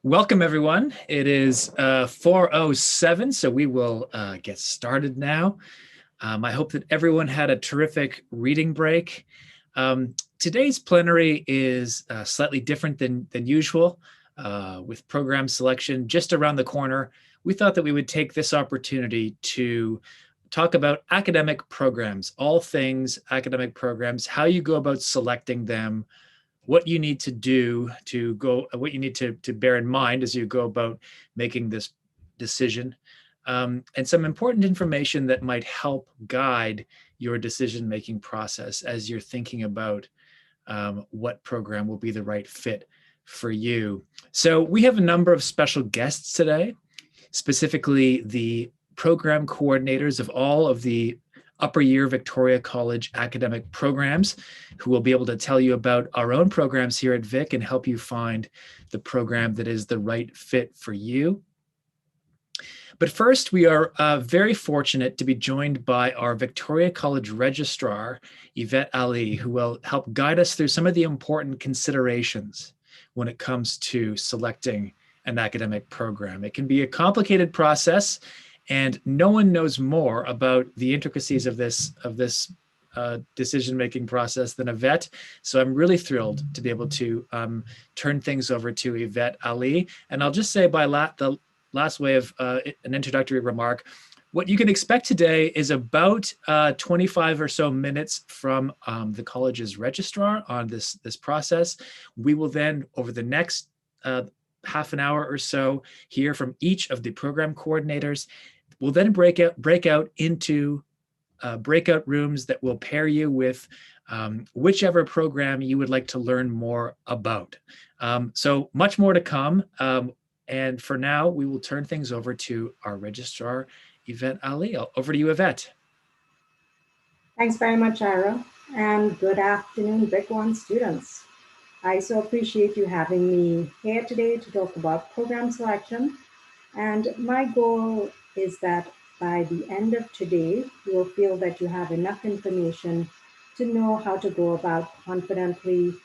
Welcome, everyone. It is 4:07, so we will get started now. I hope that everyone had a terrific reading break. Today's plenary is slightly different than usual. With program selection just around the corner, we thought that we would take this opportunity to talk about academic programs, all things academic programs, how you go about selecting them, what you need to do to go, what you need to bear in mind as you go about making this decision, and some important information that might help guide your decision-making process as you're thinking about what program will be the right fit for you. So we have a number of special guests today, specifically the program coordinators of all of the upper year Victoria College academic programs, who will be able to tell you about our own programs here at Vic and help you find the program that is the right fit for you. But first, we are very fortunate to be joined by our Victoria College Registrar, Yvette Ali, who will help guide us through some of the important considerations when it comes to selecting an academic program. It can be a complicated process, and no one knows more about the intricacies of this decision-making process than Yvette. So I'm really thrilled to be able to turn things over to Yvette Ali. And I'll just say by the last way of an introductory remark, what you can expect today is about 25 or so minutes from the college's registrar on this process. We will then, over the next half an hour or so, hear from each of the program coordinators. We'll then break out into breakout rooms that will pair you with whichever program you would like to learn more about. So much more to come. And for now, we will turn things over to our registrar, Yvette Ali. Over to you, Yvette. Thanks very much, Ira. And good afternoon, Vic 1 students. I so appreciate you having me here today to talk about program selection. And my goal is that by the end of today, you will feel that you have enough information to know how to go about confidently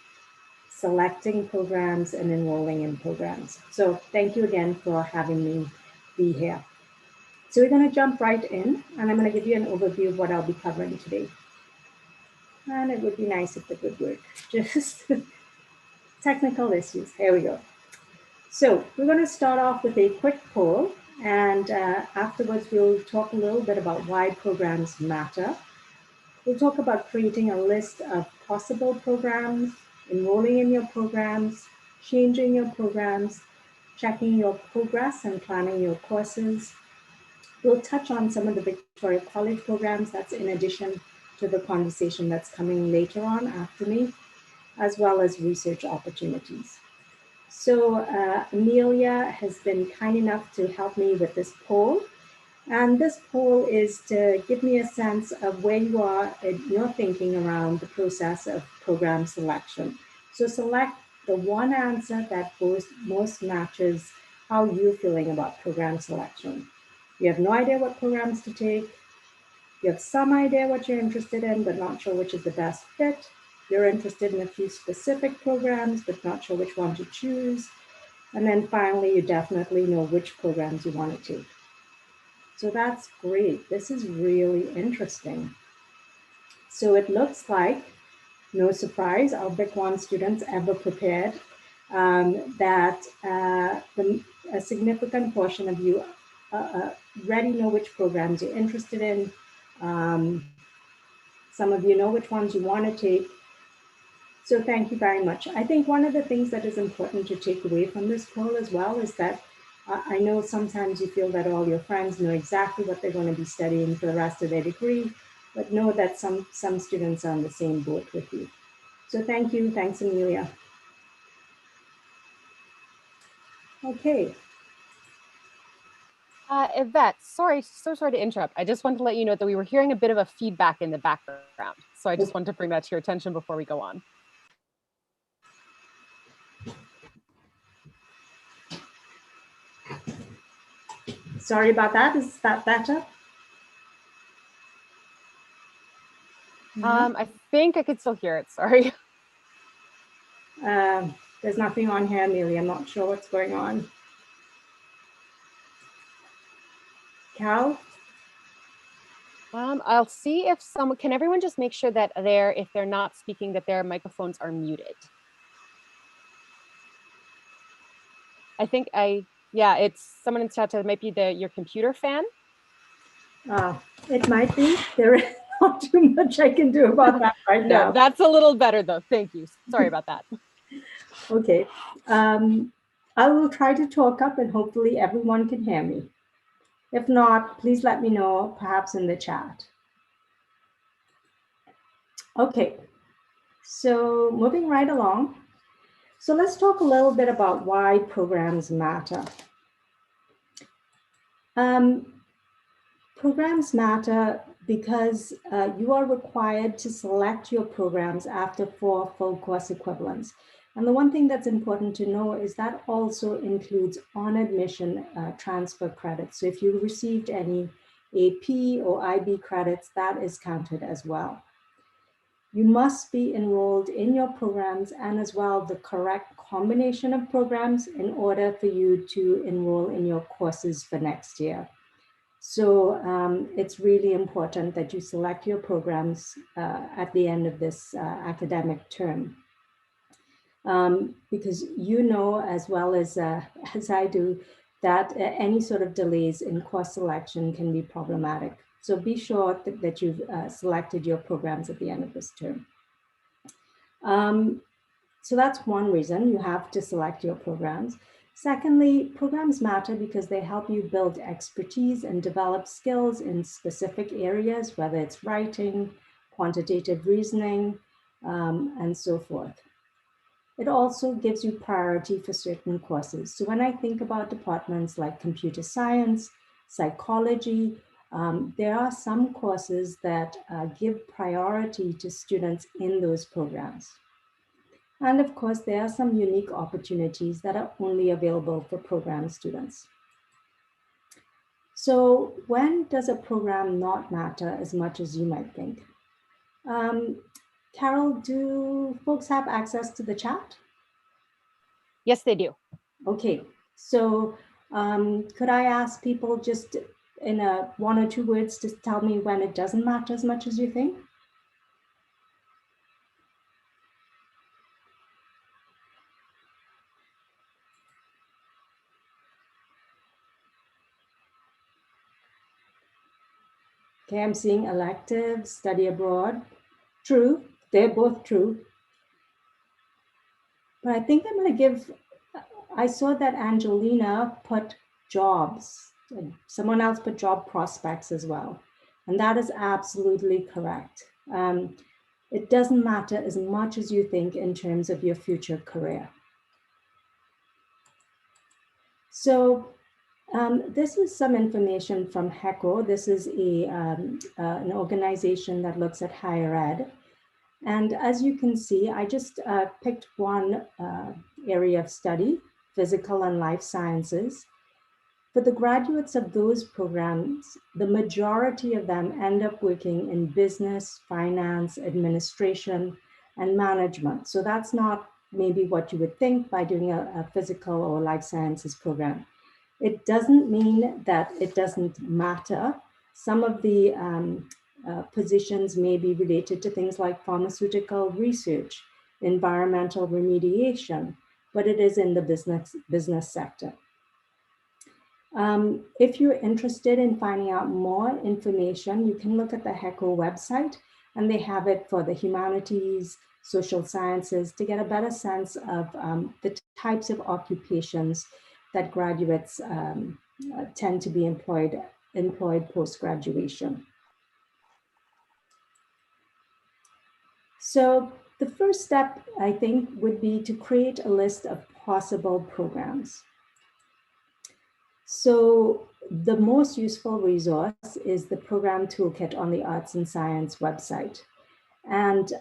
selecting programs and enrolling in programs. So thank you again for having me be here. So we're going to jump right in, and I'm going to give you an overview of what I'll be covering today. And it would be nice if it would work. Just technical issues. Here we go. So we're going to start off with a quick poll, and afterwards we'll talk a little bit about why programs matter. We'll talk about creating a list of possible programs, enrolling in your programs, changing your programs, checking your progress and planning your courses. We'll touch on some of the Victoria College programs, that's in addition to the conversation that's coming later on after me, as well as research opportunities. So Amelia has been kind enough to help me with this poll. And this poll is to give me a sense of where you are in your thinking around the process of program selection. So select the one answer that most matches how you're feeling about program selection. You have no idea what programs to take. You have some idea what you're interested in, but not sure which is the best fit. You're interested in a few specific programs, but not sure which one to choose. And then finally, you definitely know which programs you want to take. So that's great. This is really interesting. So it looks like, no surprise, our Vic 1 students ever prepared, that a significant portion of you already know which programs you're interested in. Some of you know which ones you want to take. So thank you very much. I think one of the things that is important to take away from this poll as well is that I know sometimes you feel that all your friends know exactly what they're going to be studying for the rest of their degree, but know that some students are on the same boat with you. So thank you. Thanks, Amelia. Okay. Yvette, so sorry to interrupt. I just wanted to let you know that we were hearing a bit of a feedback in the background. So I just wanted to bring that to your attention before we go on. Sorry about that. Is that better? I think I could still hear it. Sorry. There's nothing on here, Amelia. I'm not sure what's going on. Cal? I'll see if someone, can everyone just make sure that if they're not speaking, that their microphones are muted? I think yeah, it's someone in chat, it might be your computer fan. It might be. There is not too much I can do about that right now. No, that's a little better though. Thank you. Sorry about that. Okay. I will try to talk up and hopefully everyone can hear me. If not, please let me know, perhaps in the chat. Okay, so moving right along. So let's talk a little bit about why programs matter. Programs matter because you are required to select your programs after 4 full course equivalents. And the one thing that's important to know is that also includes on admission transfer credits. So if you received any AP or IB credits, that is counted as well. You must be enrolled in your programs and as well the correct combination of programs in order for you to enroll in your courses for next year. So it's really important that you select your programs at the end of this academic term. Because you know as well as I do that any sort of delays in course selection can be problematic. So be sure that you've selected your programs at the end of this term. So that's one reason you have to select your programs. Secondly, programs matter because they help you build expertise and develop skills in specific areas, whether it's writing, quantitative reasoning, and so forth. It also gives you priority for certain courses. So when I think about departments like computer science, psychology, there are some courses that give priority to students in those programs. And of course, there are some unique opportunities that are only available for program students. So when does a program not matter as much as you might think? Carol, do folks have access to the chat? Yes, they do. Okay, so could I ask people just in 1 or 2 words to tell me when it doesn't matter as much as you think? Okay, I'm seeing elective, study abroad. True, they're both true. But I think I'm going to give, I saw that Angelina put jobs, someone else put job prospects as well. And that is absolutely correct. It doesn't matter as much as you think in terms of your future career. So this is some information from Heko. This is an organization that looks at higher ed. And as you can see, I just picked one area of study, physical and life sciences. For the graduates of those programs, the majority of them end up working in business, finance, administration, and management. So that's not maybe what you would think by doing a physical or life sciences program. It doesn't mean that it doesn't matter. Some of the positions may be related to things like pharmaceutical research, environmental remediation, but it is in the business sector. If you're interested in finding out more information, you can look at the Heko website, and they have it for the humanities, social sciences, to get a better sense of the types of occupations that graduates tend to be employed post-graduation. So the first step, I think, would be to create a list of possible programs. So the most useful resource is the program toolkit on the Arts and Science website. And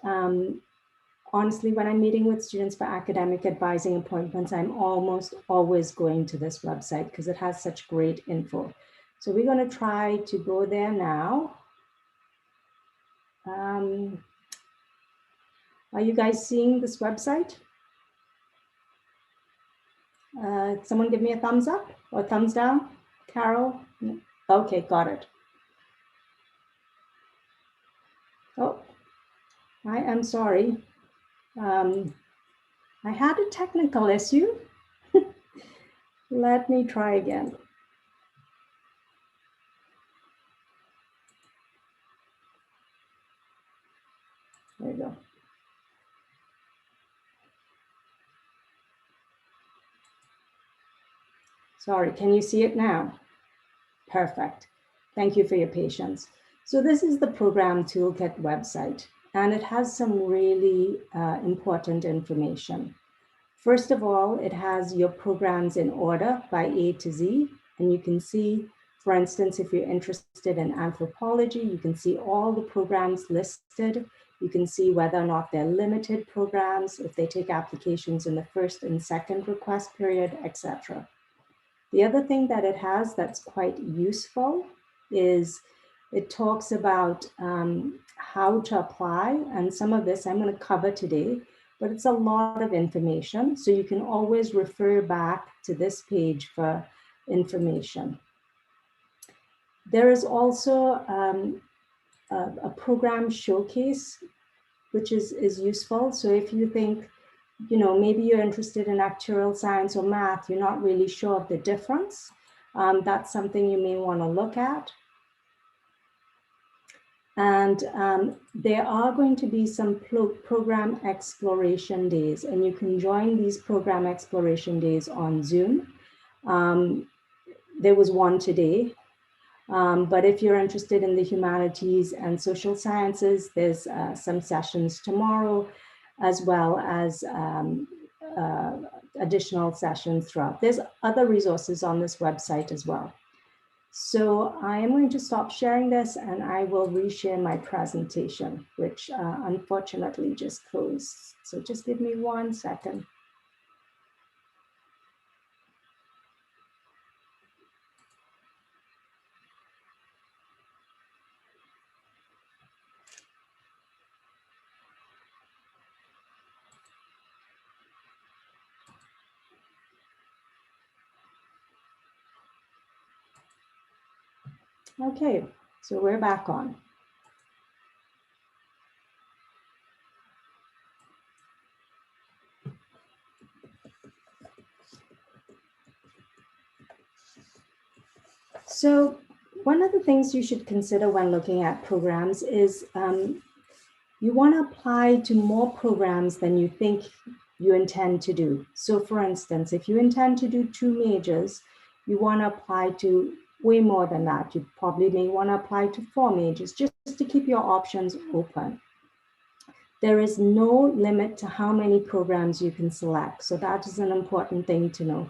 honestly, when I'm meeting with students for academic advising appointments, I'm almost always going to this website because it has such great info. So we're going to try to go there now. Are you guys seeing this website? Someone give me a thumbs up or thumbs down? Carol? Okay, got it. Oh, I am sorry. I had a technical issue. Let me try again. There you go. Sorry, can you see it now? Perfect. Thank you for your patience. So this is the Program Toolkit website, and it has some really important information. First of all, it has your programs in order by A to Z, and you can see, for instance, if you're interested in anthropology, you can see all the programs listed. You can see whether or not they're limited programs, if they take applications in the first and second request period, etc. The other thing that it has that's quite useful is it talks about how to apply, and some of this I'm going to cover today, but it's a lot of information, so you can always refer back to this page for information. There is also a program showcase, which is useful. So if you think, you know, maybe you're interested in actuarial science or math, you're not really sure of the difference, that's something you may want to look at. And there are going to be some program exploration days, and you can join these program exploration days on Zoom. There was one today, but if you're interested in the humanities and social sciences, there's some sessions tomorrow, as well as additional sessions throughout. There's other resources on this website as well. So I am going to stop sharing this, and I will reshare my presentation, which unfortunately just closed. So just give me 1 second. Okay, so we're back on. So one of the things you should consider when looking at programs is you want to apply to more programs than you think you intend to do. So for instance, if you intend to do 2 majors, you want to apply to way more than that. You probably may want to apply to 4 majors just to keep your options open. There is no limit to how many programs you can select. So that is an important thing to know.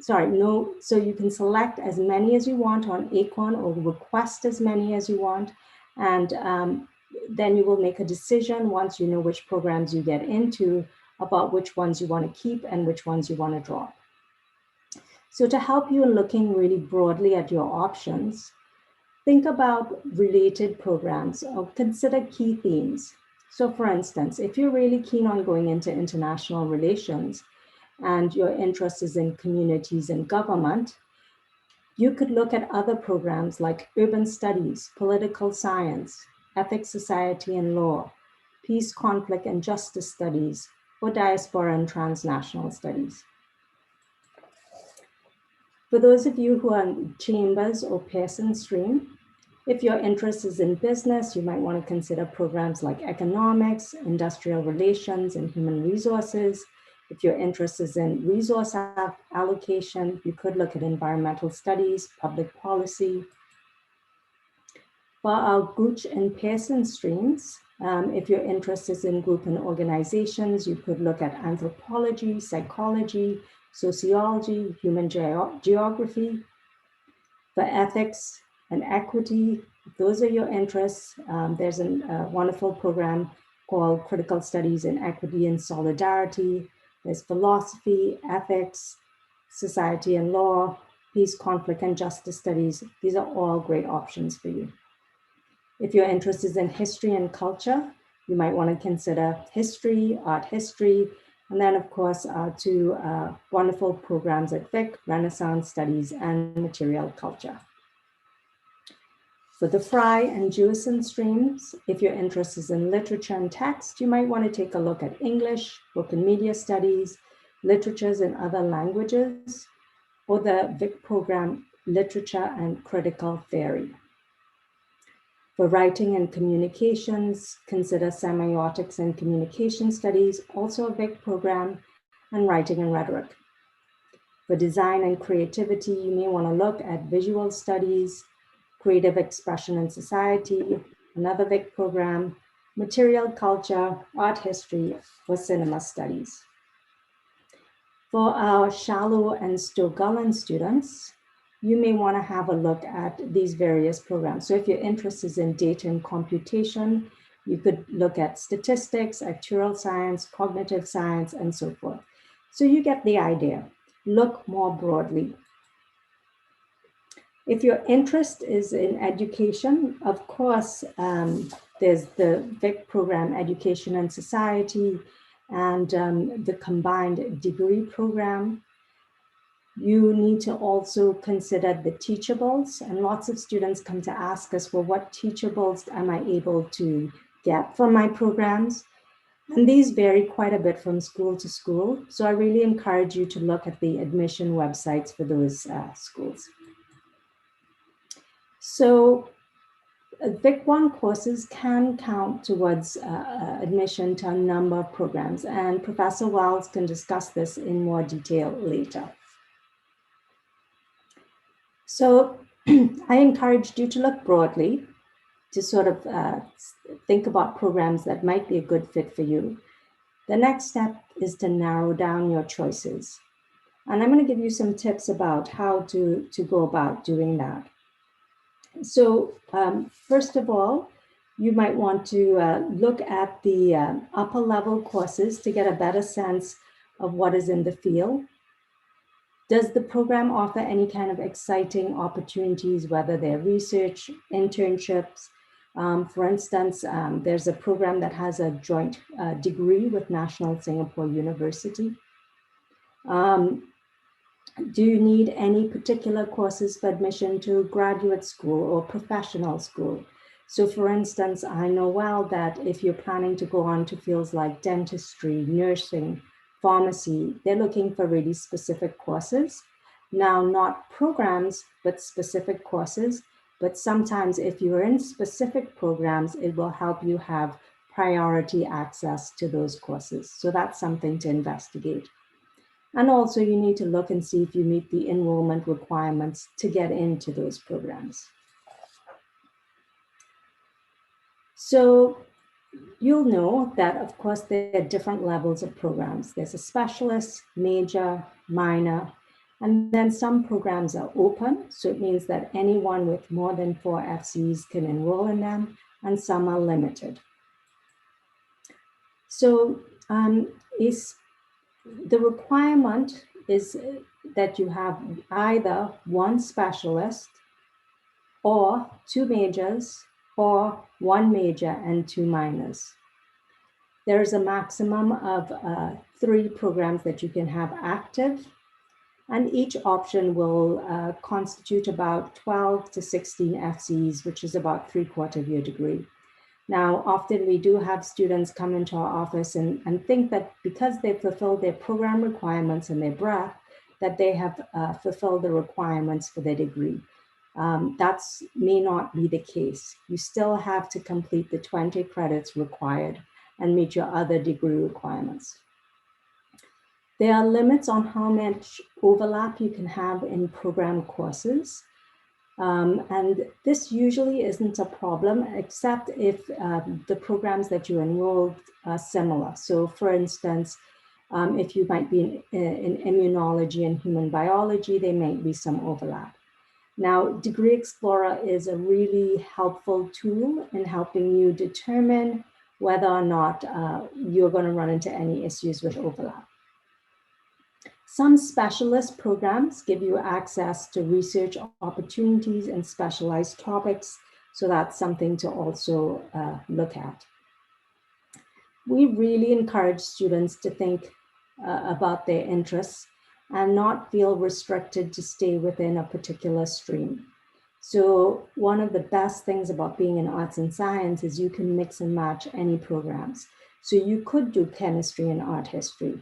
So you can select as many as you want on Acorn, or request as many as you want. And then you will make a decision once you know which programs you get into about which ones you want to keep and which ones you want to drop. So to help you in looking really broadly at your options, think about related programs or consider key themes. So for instance, if you're really keen on going into international relations and your interest is in communities and government, you could look at other programs like urban studies, political science, ethics, society and law, peace, conflict and justice studies, or diaspora and transnational studies. For those of you who are in Chambers or Pearson stream, if your interest is in business, you might want to consider programs like economics, industrial relations, and human resources. If your interest is in resource allocation, you could look at environmental studies, public policy. For our Gooch and Pearson streams, if your interest is in group and organizations, you could look at anthropology, psychology, sociology, human geography. For ethics and equity, if those are your interests, there's a wonderful program called Critical Studies in Equity and Solidarity. There's philosophy, ethics, society and law, peace, conflict, and justice studies. These are all great options for you. If your interest is in history and culture, you might want to consider history, art history, And then, of course, our two wonderful programs at Vic, Renaissance Studies and Material Culture. For the Fry and Jewison streams, if your interest is in literature and text, you might want to take a look at English, book and media studies, literatures in other languages, or the Vic program, Literature and Critical Theory. For writing and communications, consider semiotics and communication studies, also a Vic program, and writing and rhetoric. For design and creativity, you may want to look at visual studies, creative expression in society, another Vic program, material culture, art history, or cinema studies. For our Shallow and Stowe-Gullen students, you may want to have a look at these various programs. So if your interest is in data and computation, you could look at statistics, actuarial science, cognitive science, and so forth. So you get the idea. Look more broadly. If your interest is in education, of course, there's the Vic program, Education and Society, and the combined degree program. You need to also consider the teachables, and lots of students come to ask us, well, what teachables am I able to get from my programs? And these vary quite a bit from school to school. So I really encourage you to look at the admission websites for those schools. So Vic 1 courses can count towards admission to a number of programs, and Professor Wells can discuss this in more detail later. So I encouraged you to look broadly, to sort of think about programs that might be a good fit for you. The next step is to narrow down your choices. And I'm going to give you some tips about how to go about doing that. So first of all, you might want to look at the upper level courses to get a better sense of what is in the field. Does the program offer any kind of exciting opportunities, whether they're research, internships? For instance, there's a program that has a joint degree with National Singapore University. Do you need any particular courses for admission to graduate school or professional school? So for instance, I know well that if you're planning to go on to fields like dentistry, nursing, pharmacy, they're looking for really specific courses. Now, not programs, but specific courses. But sometimes if you're in specific programs, it will help you have priority access to those courses. So that's something to investigate. And also you need to look and see if you meet the enrollment requirements to get into those programs. So you'll know that, of course, there are different levels of programs. There's a specialist, major, minor, and then some programs are open. So it means that anyone with more than 4 FCs can enroll in them, and some are limited. So the requirement is that you have either 1 specialist or 2 majors or 1 major and 2 minors. There's a maximum of 3 programs that you can have active, and each option will constitute about 12 to 16 FCs, which is about 3/4 of your degree. Now, often we do have students come into our office and think that because they fulfill their program requirements and their breadth, that they have fulfilled the requirements for their degree. That may not be the case. You still have to complete the 20 credits required and meet your other degree requirements. There are limits on how much overlap you can have in program courses. And this usually isn't a problem, except if the programs that you enrolled are similar. So for instance, if you might be in immunology and human biology, there may be some overlap. Now, Degree Explorer is a really helpful tool in helping you determine whether or not you're going to run into any issues with overlap. Some specialist programs give you access to research opportunities and specialized topics, so that's something to also look at. We really encourage students to think about their interests and not feel restricted to stay within a particular stream. So one of the best things about being in arts and science is you can mix and match any programs. So you could do chemistry and art history.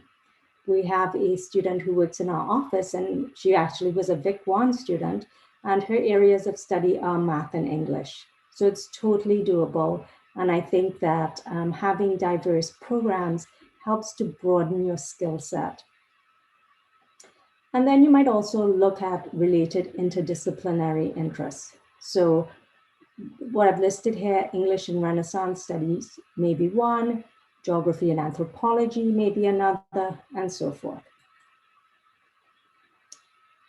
We have a student who works in our office, and she actually was a Vic 1 student, and her areas of study are math and English. So it's totally doable. And I think that having diverse programs helps to broaden your skill set. And then you might also look at related interdisciplinary interests. So what I've listed here, English and Renaissance studies may be one, geography and anthropology may be another, and so forth.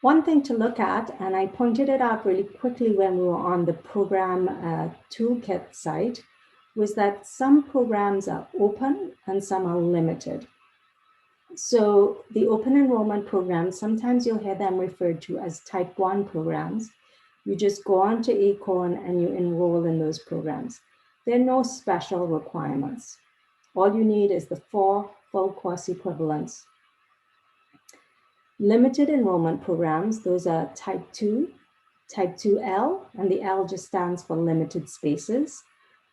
One thing to look at, and I pointed it out really quickly when we were on the program Toolkit site, was that some programs are open and some are limited. So the open enrollment programs, sometimes you'll hear them referred to as type 1 programs. You just go on to Heko and you enroll in those programs. There are no special requirements. All you need is the 4 full course equivalents. Limited enrollment programs, those are type 2, type 2L, and the L just stands for limited spaces,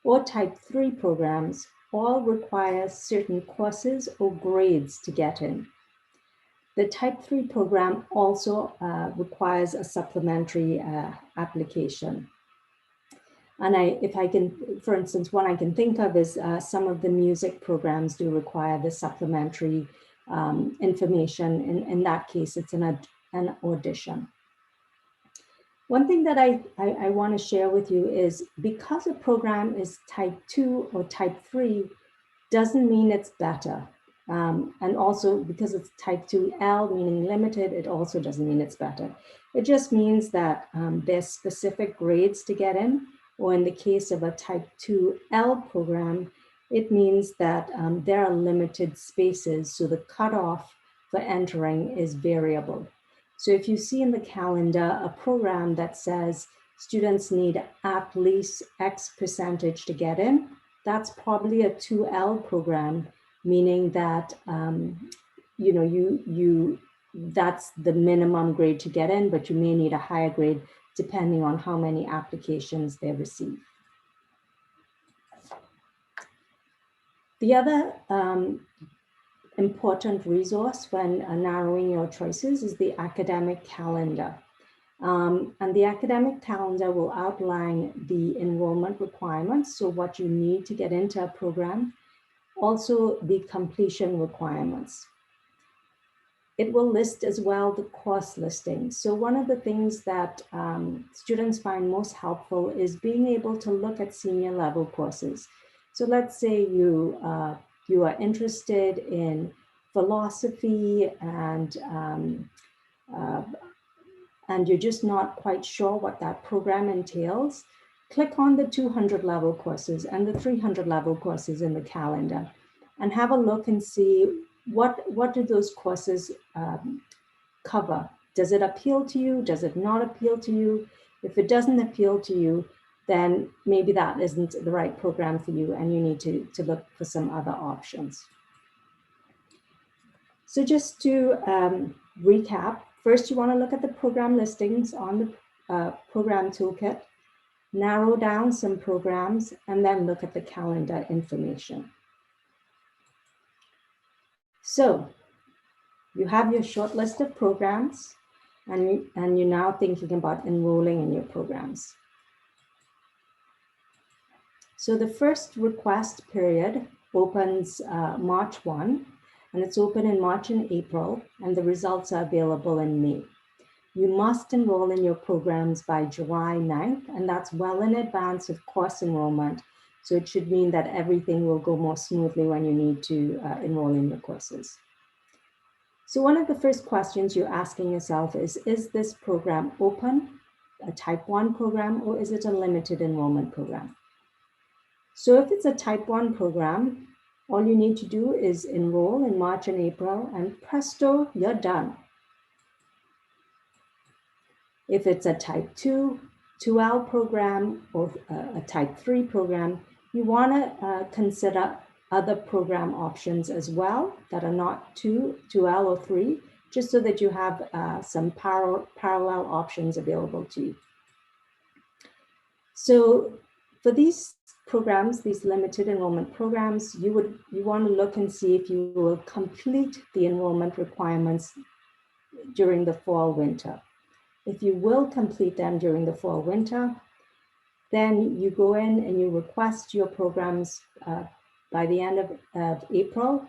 or type 3 programs, all require certain courses or grades to get in. The type 3 program also requires a supplementary application. And if I can, for instance, one I can think of is some of the music programs do require the supplementary information. In that case, it's an audition. One thing that I want to share with you is because a program is type 2 or type 3 doesn't mean it's better. And also because it's type 2L, meaning limited, it also doesn't mean it's better. It just means that there's specific grades to get in, or in the case of a type 2L program, it means that there are limited spaces, so the cutoff for entering is variable. So if you see in the calendar a program that says students need at least X percentage to get in, that's probably a 2L program, meaning that that's the minimum grade to get in, but you may need a higher grade depending on how many applications they receive. The other important resource when narrowing your choices is the academic calendar. And the academic calendar will outline the enrollment requirements, so what you need to get into a program, also the completion requirements. It will list as well the course listings. So one of the things that students find most helpful is being able to look at senior level courses. So let's say you are interested in philosophy and you're just not quite sure what that program entails. Click on the 200 level courses and the 300 level courses in the calendar and have a look and see what do those courses cover? Does it appeal to you? Does it not appeal to you? If it doesn't appeal to you, then maybe that isn't the right program for you and you need to look for some other options. So just to recap, first you want to look at the program listings on the program toolkit, narrow down some programs, and then look at the calendar information. So you have your short list of programs and you're now thinking about enrolling in your programs. So the first request period opens March 1, and it's open in March and April, and the results are available in May. You must enroll in your programs by July 9th, and that's well in advance of course enrollment. So it should mean that everything will go more smoothly when you need to enroll in your courses. So one of the first questions you're asking yourself is this program open, a type 1 program, or is it a limited enrollment program? So if it's a type 1 program, all you need to do is enroll in March and April, and presto, you're done. If it's a type 2, 2L program, or a type 3 program, you want to consider other program options as well that are not 2L or 3, just so that you have some parallel options available to you. So for these programs, these limited enrollment programs, you want to look and see if you will complete the enrollment requirements during the fall winter. If you will complete them during the fall winter, then you go in and you request your programs by the end of April,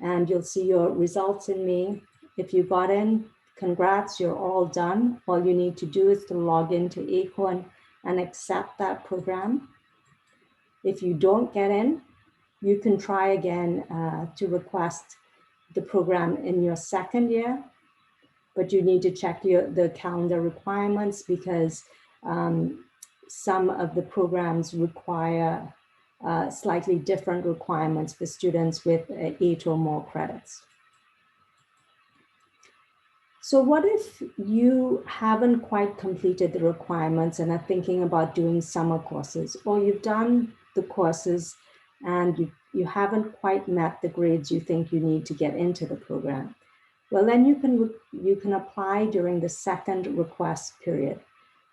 and you'll see your results in May. If you got in, congrats, you're all done. All you need to do is to log into Acorn and accept that program. If you don't get in, you can try again to request the program in your second year, but you need to check the calendar requirements because some of the programs require slightly different requirements for students with 8 or more credits. So what if you haven't quite completed the requirements and are thinking about doing summer courses, or you've done the courses and you haven't quite met the grades you think you need to get into the program? Well, then you can apply during the second request period.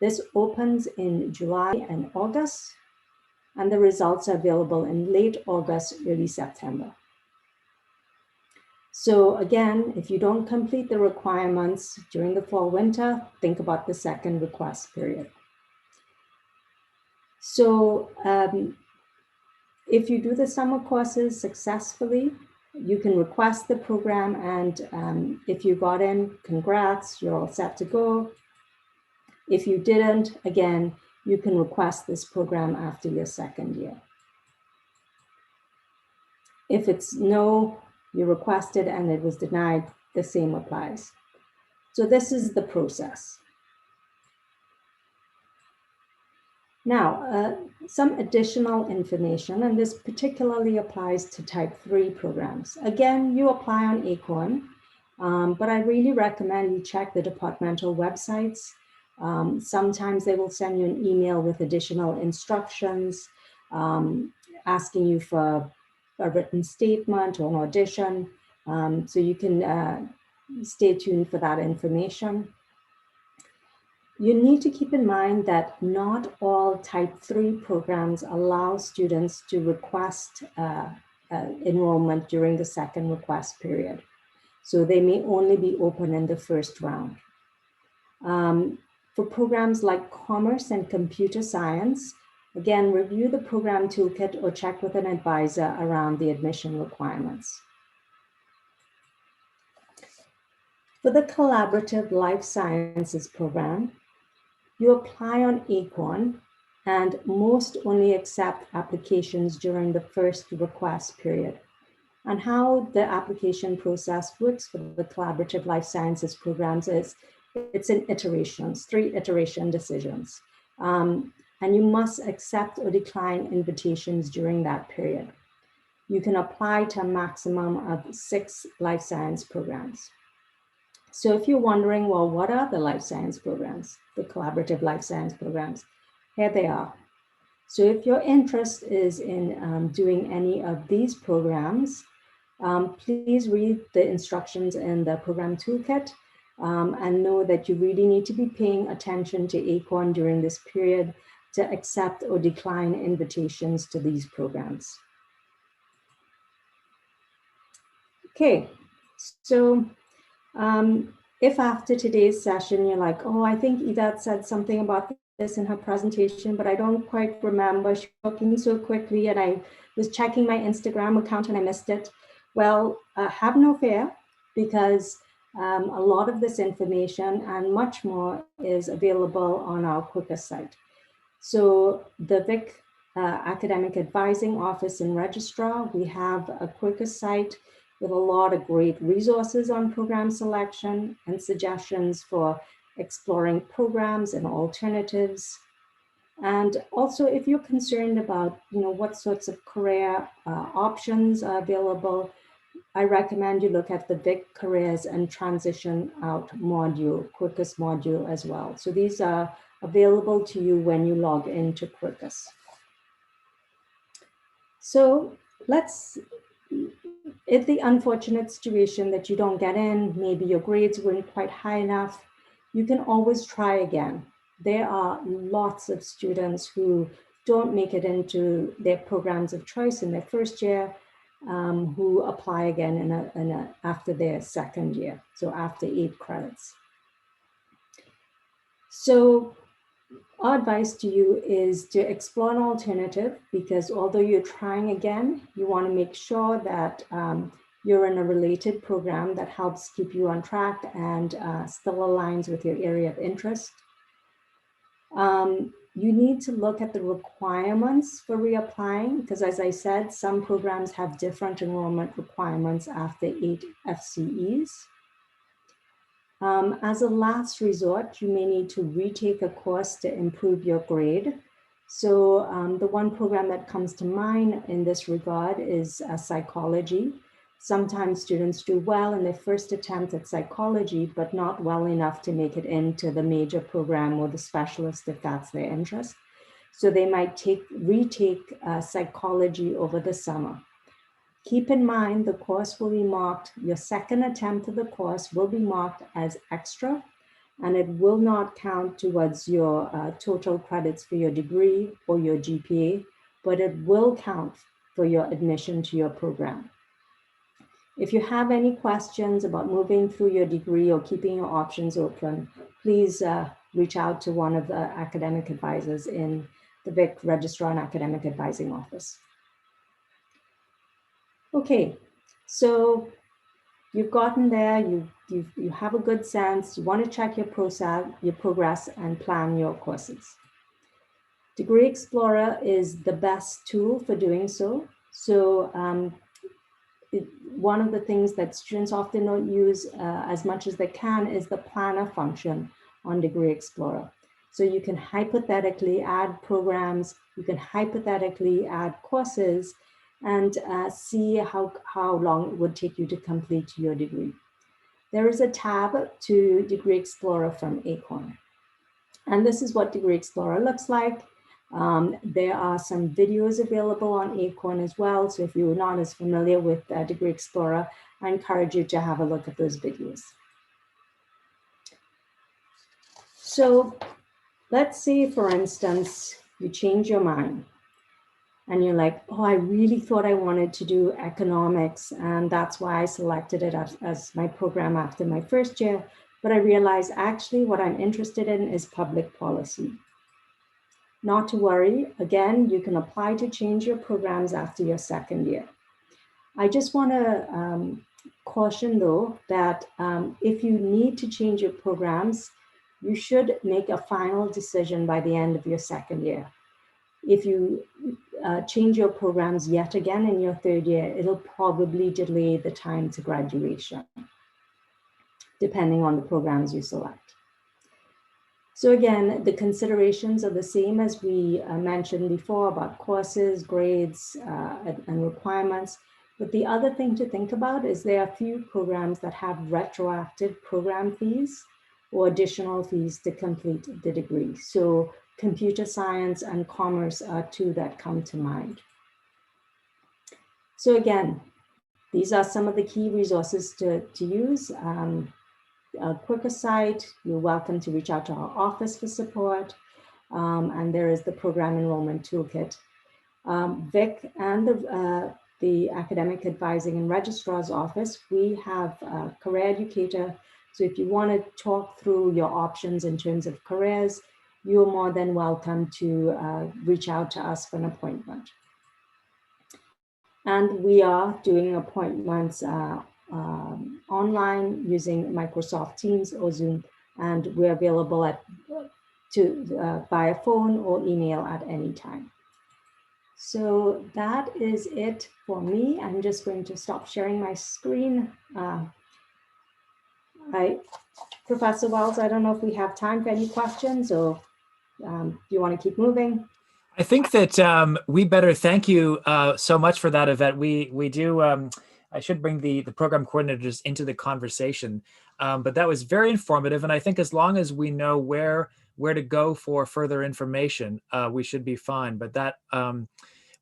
This opens in July and August, and the results are available in late August, early September. So again, if you don't complete the requirements during the fall winter, think about the second request period. So if you do the summer courses successfully, you can request the program, and if you got in, congrats, you're all set to go. If you didn't, again, you can request this program after your second year. If it's no, you requested and it was denied, the same applies. So this is the process. Now, some additional information, and this particularly applies to type 3 programs. Again, you apply on Acorn, but I really recommend you check the departmental websites. Sometimes they will send you an email with additional instructions, asking you for a written statement or an audition. So you can stay tuned for that information. You need to keep in mind that not all type 3 programs allow students to request enrollment during the second request period. So they may only be open in the first round. For programs like commerce and computer science, again, review the program toolkit or check with an advisor around the admission requirements. For the collaborative life sciences program, you apply on Acorn, and most only accept applications during the first request period. And how the application process works for the collaborative life sciences programs is it's in iterations, 3 iteration decisions. And you must accept or decline invitations during that period. You can apply to a maximum of 6 life science programs. So if you're wondering, well, what are the life science programs, the collaborative life science programs? Here they are. So if your interest is in doing any of these programs, please read the instructions in the program toolkit and know that you really need to be paying attention to Acorn during this period to accept or decline invitations to these programs. Okay, so if after today's session, you're like, oh, I think Yvette said something about this in her presentation, but I don't quite remember. She's talking so quickly and I was checking my Instagram account and I missed it. Well, have no fear, because a lot of this information and much more is available on our Quickus site. So the Vic Academic Advising Office and Registrar, we have a Quickus site with a lot of great resources on program selection and suggestions for exploring programs and alternatives. And also, if you're concerned about, what sorts of career options are available, I recommend you look at the Vic Careers and Transition Out module, Quickus module as well. So these are available to you when you log into Quickus. So if the unfortunate situation that you don't get in, maybe your grades weren't quite high enough, you can always try again. There are lots of students who don't make it into their programs of choice in their first year, who apply again after their second year, so after 8 credits. So our advice to you is to explore an alternative, because although you're trying again, you want to make sure that you're in a related program that helps keep you on track and still aligns with your area of interest. You need to look at the requirements for reapplying, because as I said, some programs have different enrollment requirements after 8 FCEs. As a last resort, you may need to retake a course to improve your grade. So the one program that comes to mind in this regard is psychology. Sometimes students do well in their first attempt at psychology, but not well enough to make it into the major program or the specialist if that's their interest. So they might retake psychology over the summer. Keep in mind, the course will be marked, your second attempt of the course will be marked as extra, and it will not count towards your total credits for your degree or your GPA, but it will count for your admission to your program. If you have any questions about moving through your degree or keeping your options open, please reach out to one of the academic advisors in the Vic Registrar and Academic Advising Office. Okay, so you've gotten there, you have a good sense, you want to check your progress and plan your courses. Degree Explorer is the best tool for doing so. So one of the things that students often don't use as much as they can is the planner function on Degree Explorer. So you can hypothetically add programs, you can hypothetically add courses, and see how long it would take you to complete your degree. There is a tab to Degree Explorer from Acorn. And this is what Degree Explorer looks like. There are some videos available on Acorn as well. So if you're not as familiar with Degree Explorer, I encourage you to have a look at those videos. So let's say, for instance, you change your mind. And you're like, oh, I really thought I wanted to do economics, and that's why I selected it as my program after my first year. But I realized actually what I'm interested in is public policy. Not to worry, again, you can apply to change your programs after your second year. I just want to caution though that if you need to change your programs, you should make a final decision by the end of your second year. If you change your programs yet again in your third year, it'll probably delay the time to graduation, depending on the programs you select. So again, the considerations are the same as we mentioned before about courses, grades, and requirements. But the other thing to think about is there are a few programs that have retroactive program fees or additional fees to complete the degree. So computer science and commerce are two that come to mind. So again, these are some of the key resources to use. A quick aside, you're welcome to reach out to our office for support. And there is the Program Enrollment Toolkit. Vic and the Academic Advising and Registrar's Office, we have a career educator. So if you want to talk through your options in terms of careers, you're more than welcome to reach out to us for an appointment. And we are doing appointments online using Microsoft Teams or Zoom, and we're available via phone or email at any time. So that is it for me. I'm just going to stop sharing my screen. Professor Wells, I don't know if we have time for any questions, or do you want to keep moving? I think that we better thank you so much for that, Yvette. We do, I should bring the program coordinators into the conversation, but that was very informative. And I think as long as we know where to go for further information, we should be fine. But that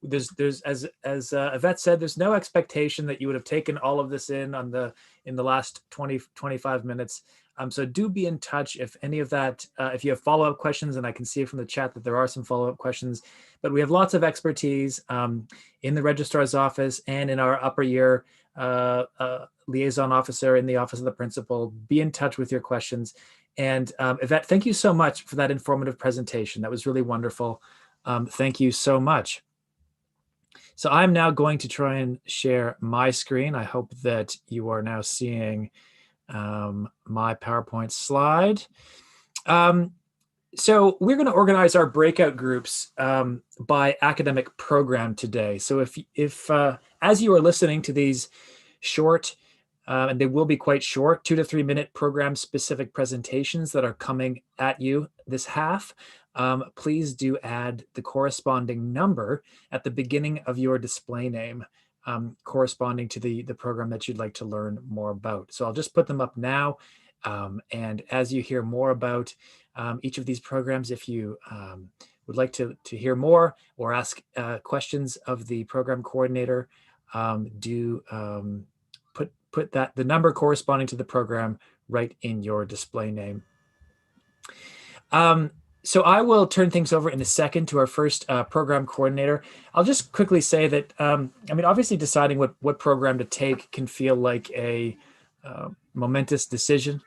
there's as Yvette said, there's no expectation that you would have taken all of this in the last 25 minutes. So do be in touch if any of that, if you have follow-up questions, and I can see from the chat that there are some follow-up questions, but we have lots of expertise in the registrar's office and in our upper year liaison officer in the office of the principal. Be in touch with your questions. And Yvette, thank you so much for that informative presentation. That was really wonderful. Thank you so much. So I'm now going to try and share my screen. I hope that you are now seeing my PowerPoint slide. So we're going to organize our breakout groups by academic program today. So if as you are listening to these short, and they will be quite short, 2 to 3 minute program specific presentations that are coming at you this half, please do add the corresponding number at the beginning of your display name, corresponding to the program that you'd like to learn more about. So I'll just put them up now. And as you hear more about each of these programs, if you would like to hear more or ask questions of the program coordinator, do put the number corresponding to the program right in your display name. So I will turn things over in a second to our first program coordinator. I'll just quickly say that, I mean, obviously deciding what program to take can feel like a momentous decision.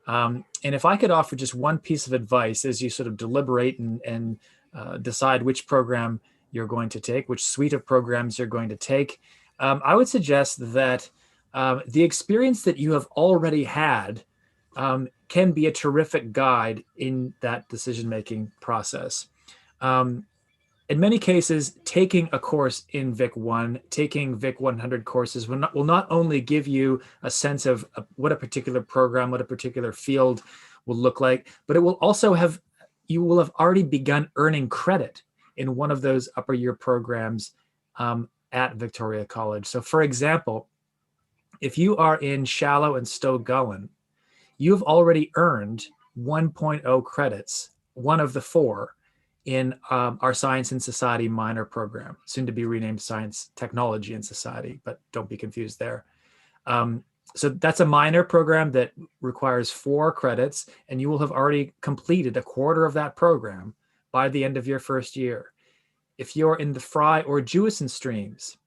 And if I could offer just one piece of advice as you sort of deliberate and decide which program you're going to take, which suite of programs you're going to take, I would suggest that the experience that you have already had can be a terrific guide in that decision-making process. In many cases, taking a course in Vic 1, taking Vic 100 courses will not only give you a sense of what a particular program, what a particular field will look like, but it will also you will have already begun earning credit in one of those upper year programs at Victoria College. So for example, if you are in Shallow and Stowe Gullen, you've already earned 1.0 credits, one of the 4, in our Science and Society minor program, soon to be renamed Science, Technology and Society, but don't be confused there. So that's a minor program that requires 4 credits, and you will have already completed a quarter of that program by the end of your first year. If you're in the Fry or Jewison streams,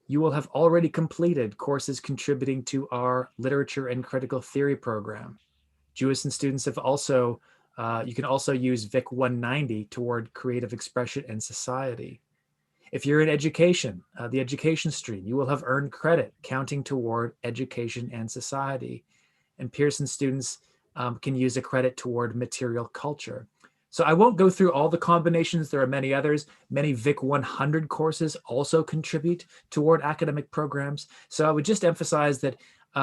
you will have already completed courses contributing to our Literature and Critical Theory program. Jewison students have also, you can also use Vic 190 toward Creative Expression and Society. If you're in education, the education stream, you will have earned credit counting toward Education and Society. And Pearson students can use a credit toward Material Culture. So I won't go through all the combinations. There are many others. Many Vic 100 courses also contribute toward academic programs. So I would just emphasize that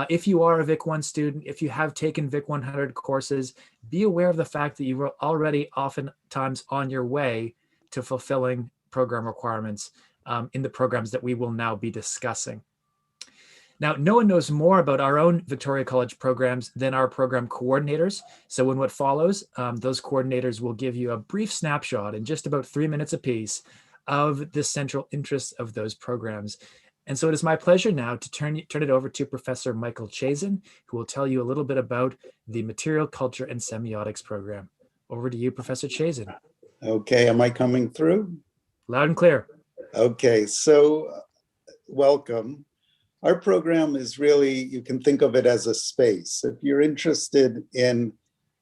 if you are a Vic 1 student, if you have taken Vic 100 courses, be aware of the fact that you are already oftentimes on your way to fulfilling program requirements in the programs that we will now be discussing. Now, no one knows more about our own Victoria College programs than our program coordinators. So in what follows, those coordinators will give you a brief snapshot in just about 3 minutes apiece of the central interests of those programs. And so it is my pleasure now to turn it over to Professor Michael Chazen, who will tell you a little bit about the Material Culture and Semiotics program. Over to you, Professor Chazen. Okay, am I coming through? Loud and clear. Okay, so welcome. Our program is really, you can think of it as a space. If you're interested in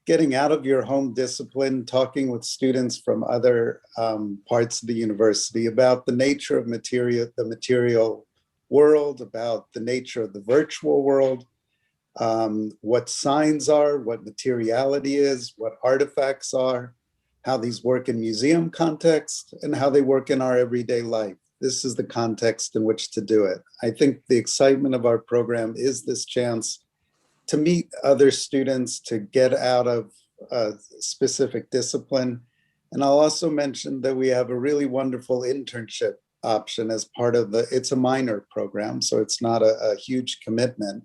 getting out of your home discipline, talking with students from other parts of the university about the nature of the material world, about the nature of the virtual world, what signs are, what materiality is, what artifacts are, how these work in museum context, and how they work in our everyday life. This is the context in which to do it. I think the excitement of our program is this chance to meet other students, to get out of a specific discipline. And I'll also mention that we have a really wonderful internship option as part of it's a minor program, so it's not a huge commitment,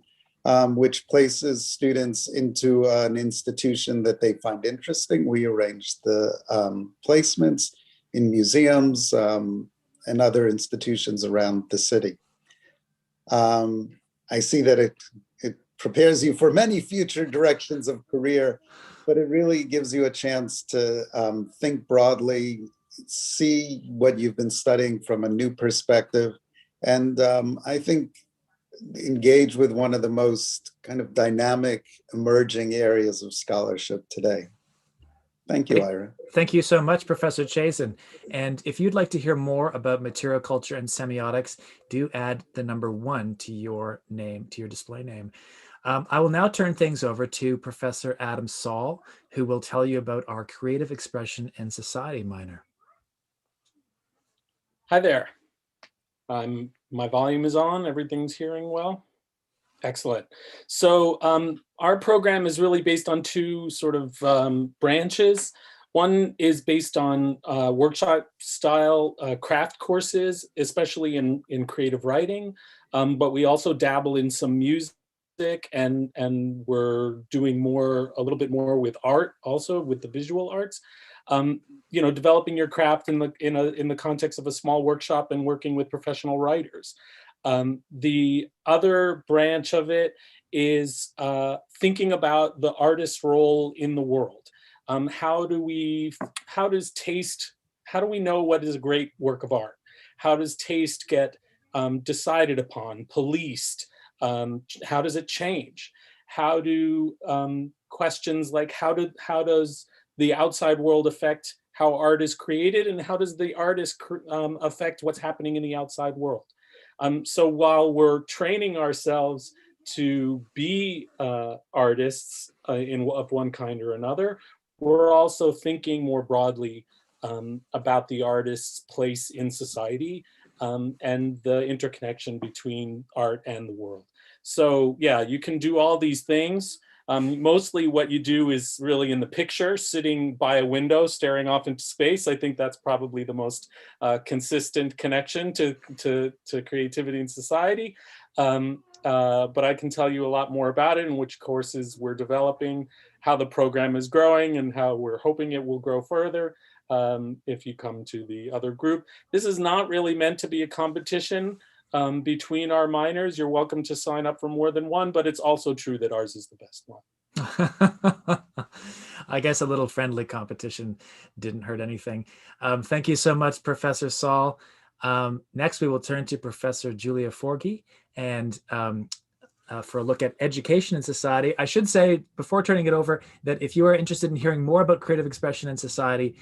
which places students into an institution that they find interesting. We arrange the placements in museums, and other institutions around the city. I see that it prepares you for many future directions of career, but it really gives you a chance to think broadly, see what you've been studying from a new perspective, and I think engage with one of the most kind of dynamic emerging areas of scholarship today. Thank you, Ira. Thank you so much, Professor Chazen. And if you'd like to hear more about material culture and semiotics, do add the number 1 to your name, to your display name. I will now turn things over to Professor Adam Saul, who will tell you about our Creative Expression and Society minor. Hi there. My volume is on, everything's hearing well? Excellent. So our program is really based on 2 sort of branches. One is based on workshop style craft courses, especially in creative writing, but we also dabble in some music and we're doing a little bit more with art, also with the visual arts. You know, developing your craft in the context of a small workshop and working with professional writers. The other branch of it is thinking about the artist's role in the world. How do we know what is a great work of art? How does taste get decided upon, policed? How does it change? How do questions like how does the outside world affect how art is created, and how does the artist affect what's happening in the outside world? So while we're training ourselves to be artists of one kind or another, we're also thinking more broadly about the artist's place in society and the interconnection between art and the world. So yeah, you can do all these things. Mostly what you do is really in the picture, sitting by a window, staring off into space. I think that's probably the most consistent connection to creativity in society. But I can tell you a lot more about it and which courses we're developing, how the program is growing and how we're hoping it will grow further if you come to the other group. This is not really meant to be a competition between our minors. You're welcome to sign up for more than one, but it's also true that ours is the best one. I guess a little friendly competition didn't hurt anything. Thank you so much, Professor Saul. Next, we will turn to Professor Julia Forgy and for a look at education and society. I should say, before turning it over, that if you are interested in hearing more about creative expression and society,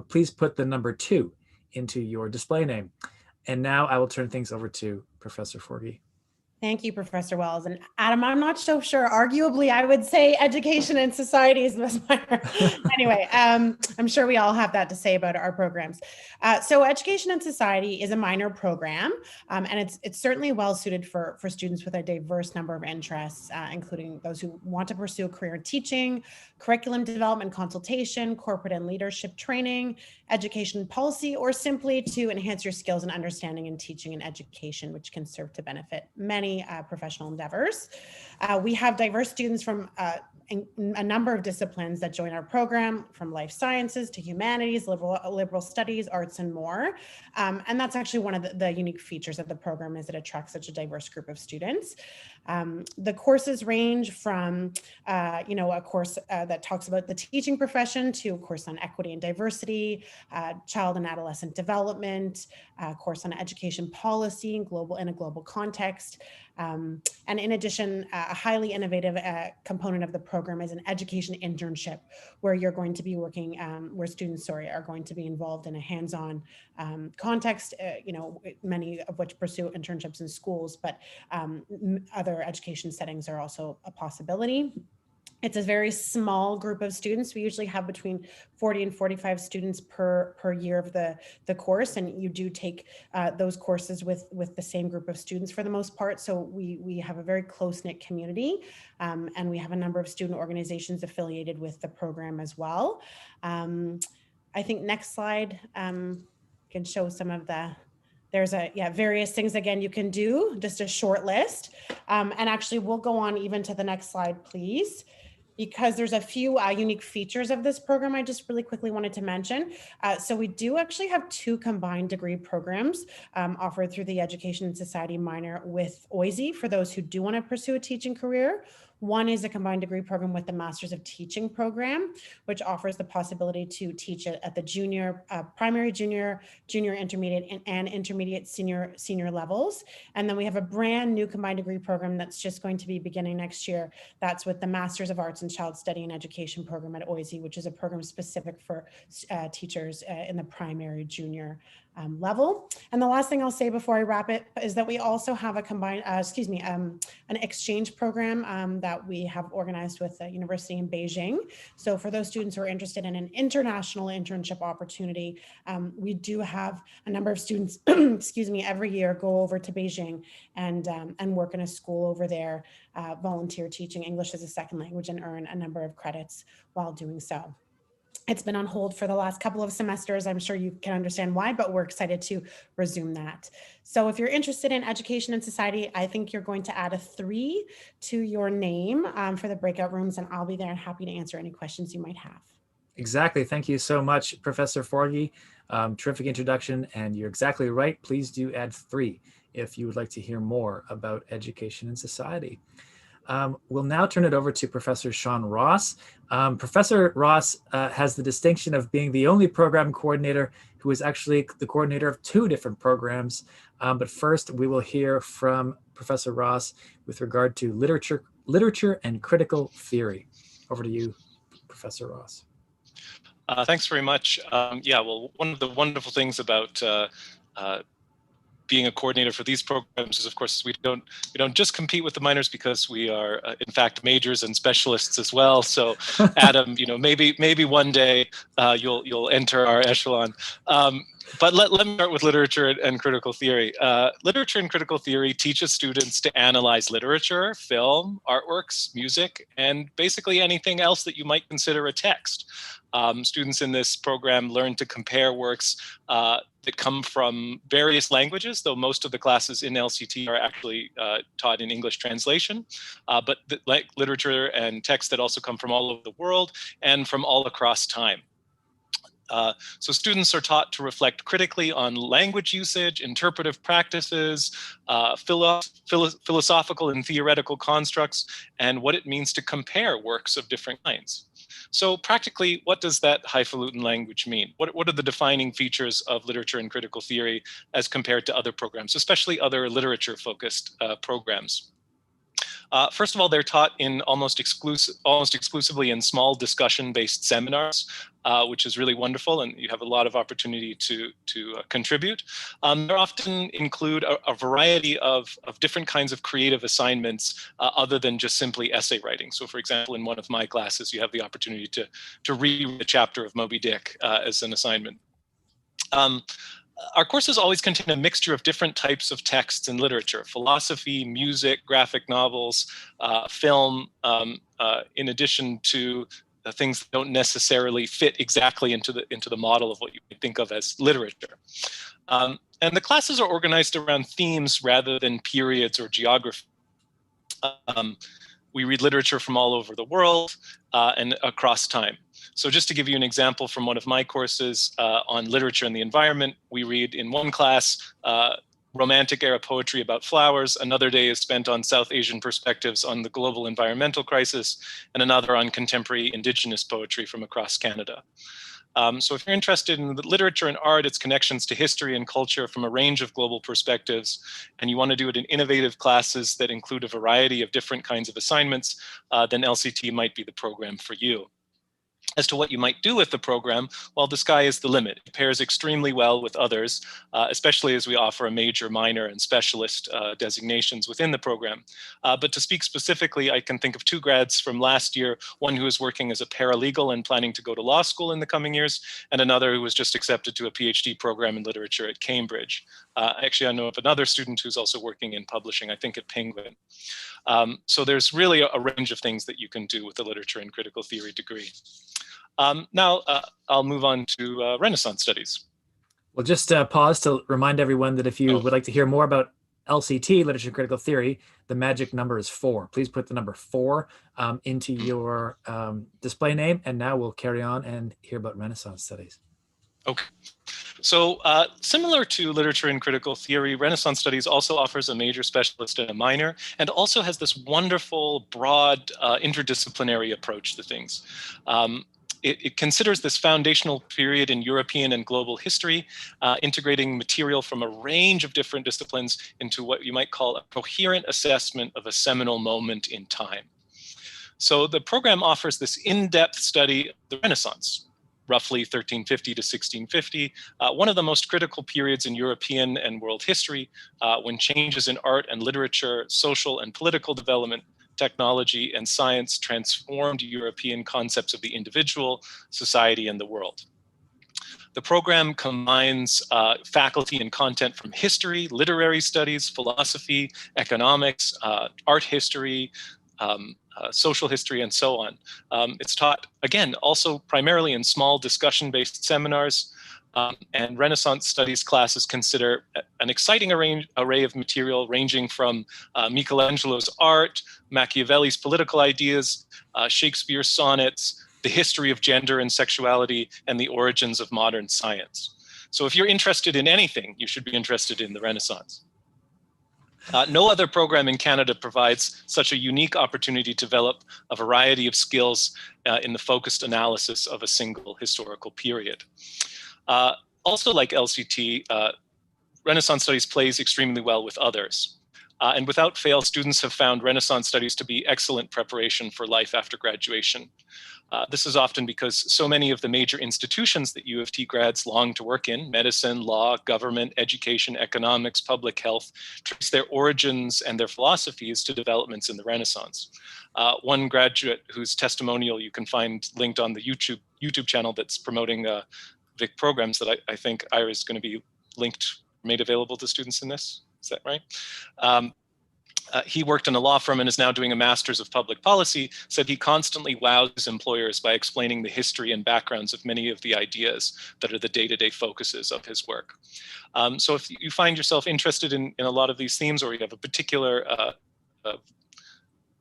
please put the number 2 into your display name. And now I will turn things over to Professor Forgy. Thank you, Professor Wells. And Adam, I'm not so sure. Arguably, I would say education and society is the best minor. Anyway, I'm sure we all have that to say about our programs. So education and society is a minor program, and it's certainly well suited for students with a diverse number of interests, including those who want to pursue a career in teaching, curriculum development consultation, corporate and leadership training, education policy, or simply to enhance your skills and understanding in teaching and education, which can serve to benefit many professional endeavors. We have diverse students from a number of disciplines that join our program, from life sciences to humanities, liberal studies, arts, and more. And that's actually one of the unique features of the program, is it attracts such a diverse group of students. The courses range from, a course that talks about the teaching profession to a course on equity and diversity, child and adolescent development, a course on education policy in a global context. And in addition, a highly innovative component of the program is an education internship, where you're going to be working, where students, are going to be involved in a hands-on context, many of which pursue internships in schools, but other education settings are also a possibility. It's a very small group of students. We usually have between 40 and 45 students per year of the course, and you do take those courses with the same group of students for the most part. So we have a very close-knit community, and we have a number of student organizations affiliated with the program as well. I think next slide can show some of there's various things, again, you can do, just a short list. And actually we'll go on even to the next slide, please. because there's a few unique features of this program I just really quickly wanted to mention. So we do actually have 2 combined degree programs offered through the Education and Society minor with OISE for those who do want to pursue a teaching career. One is a combined degree program with the Masters of Teaching program, which offers the possibility to teach at the junior, primary, junior, intermediate, and intermediate senior levels. And then we have a brand new combined degree program that's just going to be beginning next year. That's with the Masters of Arts in Child Study and Education program at OISE, which is a program specific for teachers in the primary, junior level. And the last thing I'll say before I wrap it is that we also have a combined, an exchange program that we have organized with the university in Beijing. So for those students who are interested in an international internship opportunity, we do have a number of students, every year go over to Beijing and work in a school over there, volunteer teaching English as a second language and earn a number of credits while doing so. It's been on hold for the last couple of semesters. I'm sure you can understand why, but we're excited to resume that. So if you're interested in Education and Society, I think you're going to add a 3 to your name for the breakout rooms, and I'll be there and happy to answer any questions you might have. Exactly. Thank you so much, Professor Forgy. Terrific introduction, and you're exactly right. Please do add 3 if you would like to hear more about Education and Society. We'll now turn it over to Professor Sean Ross. Professor Ross has the distinction of being the only program coordinator who is actually the coordinator of 2 different programs. But first, we will hear from Professor Ross with regard to literature and critical theory. Over to you, Professor Ross. Thanks very much. Yeah, well, one of the wonderful things about being a coordinator for these programs is, of course, we don't just compete with the minors, because we are in fact majors and specialists as well. So Adam, maybe one day you'll enter our echelon. But let me start with literature and critical theory. Literature and critical theory teaches students to analyze literature, film, artworks, music, and basically anything else that you might consider a text. Students in this program learn to compare works that come from various languages, though most of the classes in LCT are actually taught in English translation, but like literature and texts that also come from all over the world and from all across time. So students are taught to reflect critically on language usage, interpretive practices, philosophical and theoretical constructs, and what it means to compare works of different kinds. So practically, what does that highfalutin language mean? What are the defining features of literature and critical theory as compared to other programs, especially other literature-focused programs? First of all, they're taught in almost exclusively in small discussion-based seminars, which is really wonderful, and you have a lot of opportunity to contribute. They often include a variety of different kinds of creative assignments other than just simply essay writing. So for example, in one of my classes, you have the opportunity to read a chapter of Moby Dick as an assignment. Our courses always contain a mixture of different types of texts and literature: philosophy, music, graphic novels, film, in addition to things that don't necessarily fit exactly into the model of what you might think of as literature. And the classes are organized around themes rather than periods or geography. We read literature from all over the world and across time. So just to give you an example from one of my courses on literature and the environment, we read in one class Romantic era poetry about flowers. Another day is spent on South Asian perspectives on the global environmental crisis, and another on contemporary Indigenous poetry from across Canada. So if you're interested in the literature and art, its connections to history and culture from a range of global perspectives, and you want to do it in innovative classes that include a variety of different kinds of assignments, then LCT might be the program for you. As to what you might do with the program, well, the sky is the limit. It pairs extremely well with others, especially as we offer a major, minor, and specialist designations within the program. But to speak specifically, I can think of 2 grads from last year, one who is working as a paralegal and planning to go to law school in the coming years, and another who was just accepted to a PhD program in literature at Cambridge. Actually, I know of another student who's also working in publishing, I think at Penguin. So there's really a range of things that you can do with the literature and critical theory degree. Now I'll move on to Renaissance studies. We'll just pause to remind everyone that if you would like to hear more about LCT, Literature and Critical Theory, the magic number is 4. Please put the number 4 into your display name. And now we'll carry on and hear about Renaissance studies. Okay. So similar to literature and critical theory, Renaissance studies also offers a major specialist and a minor, and also has this wonderful, broad, interdisciplinary approach to things. It considers this foundational period in European and global history, integrating material from a range of different disciplines into what you might call a coherent assessment of a seminal moment in time. So the program offers this in-depth study of the Renaissance, roughly 1350 to 1650, one of the most critical periods in European and world history, when changes in art and literature, social and political development, technology and science transformed European concepts of the individual, society, and the world. The program combines faculty and content from history, literary studies, philosophy, economics, art history, social history, and so on. It's taught, again, also primarily in small discussion-based seminars, and Renaissance studies classes consider an exciting array of material ranging from Michelangelo's art, Machiavelli's political ideas, Shakespeare's sonnets, the history of gender and sexuality, and the origins of modern science. So if you're interested in anything, you should be interested in the Renaissance. No other program in Canada provides such a unique opportunity to develop a variety of skills in the focused analysis of a single historical period. Also, like LCT, Renaissance Studies plays extremely well with others. And without fail, students have found Renaissance Studies to be excellent preparation for life after graduation. This is often because so many of the major institutions that U of T grads long to work in, medicine, law, government, education, economics, public health, trace their origins and their philosophies to developments in the Renaissance. One graduate whose testimonial you can find linked on the YouTube channel that's promoting Vic Programs that I think Ira is going to be made available to students in this. Is that right? He worked in a law firm and is now doing a master's of public policy, said he constantly wows his employers by explaining the history and backgrounds of many of the ideas that are the day-to-day focuses of his work. So if you find yourself interested in a lot of these themes, or you have a particular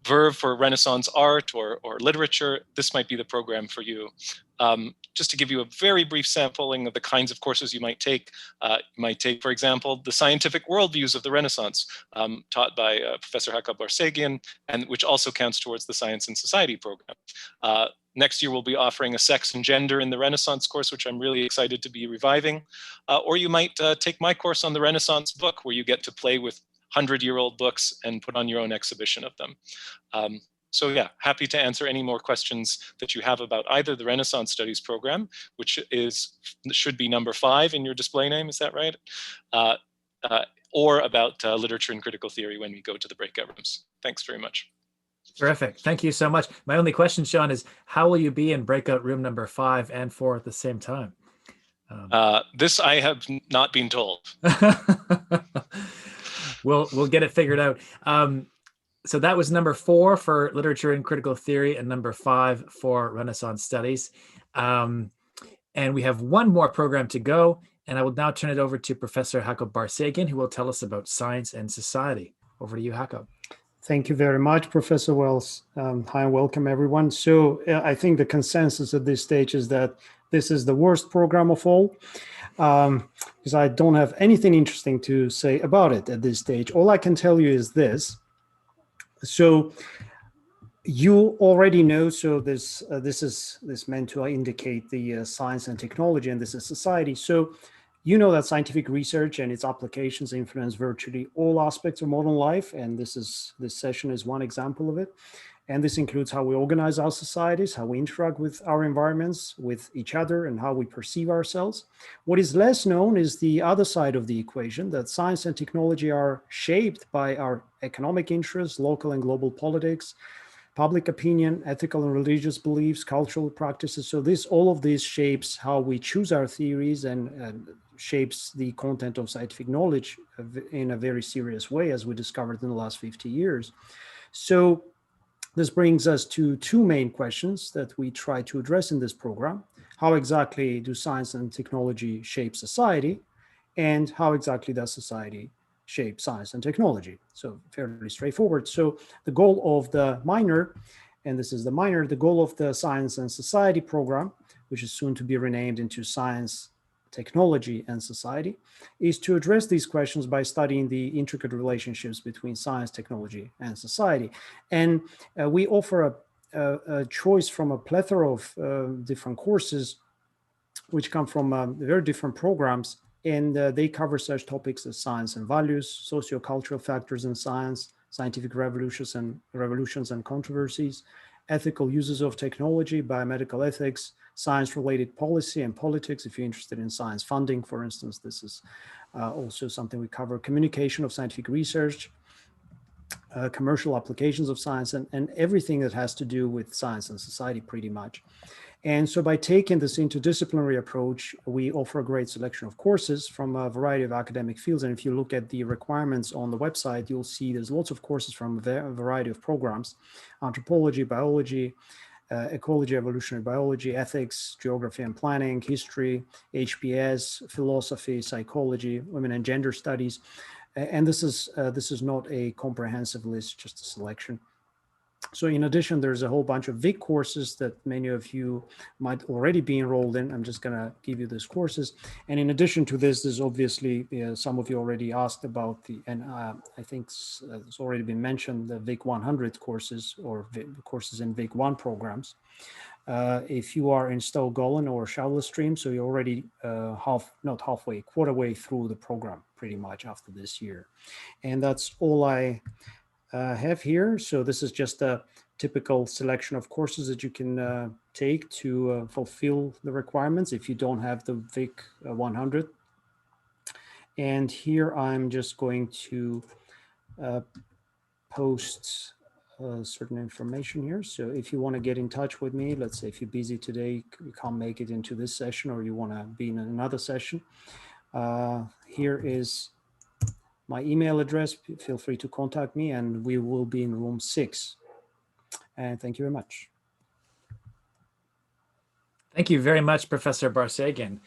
verve for Renaissance art or literature, this might be the program for you. Just to give you a very brief sampling of the kinds of courses you might take, for example, the scientific worldviews of the Renaissance, taught by Professor Heko Barsegian, and which also counts towards the Science and Society program. Next year, we'll be offering a sex and gender in the Renaissance course, which I'm really excited to be reviving. Or you might take my course on the Renaissance book, where you get to play with 100-year-old books and put on your own exhibition of them. So yeah, happy to answer any more questions that you have about either the Renaissance Studies program, which should be number 5 in your display name, is that right? Or about literature and critical theory when we go to the breakout rooms. Thanks very much. Terrific. Thank you so much. My only question, Sean, is how will you be in breakout room number 5 and 4 at the same time? This I have not been told. We'll get it figured out. So that was number 4 for literature and critical theory and number 5 for Renaissance studies. And we have one more program to go. And I will now turn it over to Professor Heko Barsegian, who will tell us about science and society. Over to you, Heko. Thank you very much, Professor Wells. Hi and welcome, everyone. So I think the consensus at this stage is that this is the worst program of all, because I don't have anything interesting to say about it at this stage. All I can tell you is this. So you already know, so this meant to indicate the science and technology, and this is society. So you know that scientific research and its applications influence virtually all aspects of modern life, and this session is one example of it. And this includes how we organize our societies, how we interact with our environments, with each other, and how we perceive ourselves. What is less known is the other side of the equation, that science and technology are shaped by our economic interests, local and global politics, public opinion, ethical and religious beliefs, cultural practices. So all of this shapes how we choose our theories and shapes the content of scientific knowledge in a very serious way, as we discovered in the last 50 years. So this brings us to 2 main questions that we try to address in this program. How exactly do science and technology shape society? And how exactly does society shape science and technology. So fairly straightforward. So the goal of the minor, and this is the minor, the goal of the Science and Society program, which is soon to be renamed into Science, Technology, and Society, is to address these questions by studying the intricate relationships between science, technology, and society. And we offer a choice from a plethora of different courses, which come from very different programs, and they cover such topics as science and values, sociocultural factors in science, scientific revolutions and controversies, ethical uses of technology, biomedical ethics, science-related policy and politics. If you're interested in science funding, for instance, this is also something we cover, communication of scientific research, commercial applications of science, and everything that has to do with science and society pretty much. And so by taking this interdisciplinary approach, we offer a great selection of courses from a variety of academic fields. And if you look at the requirements on the website, you'll see there's lots of courses from a variety of programs: anthropology, biology, ecology, evolutionary biology, ethics, geography and planning, history, HPS, philosophy, psychology, women and gender studies. And this is not a comprehensive list, just a selection. So in addition, there's a whole bunch of Vic courses that many of you might already be enrolled in. I'm just going to give you these courses. And in addition to this, there's obviously, some of you already asked about and I think it's already been mentioned, the Vic 100 courses, or courses in Vic 1 programs. If you are in Stowe-Gollen or Shovel Stream, so you're already quarter way through the program pretty much after this year. And that's all I have here. So this is just a typical selection of courses that you can take to fulfill the requirements if you don't have the Vic 100. And here I'm just going to post certain information here. So if you want to get in touch with me, let's say if you're busy today, you can't make it into this session, or you want to be in another session, here is my email address. Feel free to contact me, and we will be in room 6. And thank you very much. Thank you very much, Professor Barseghyan.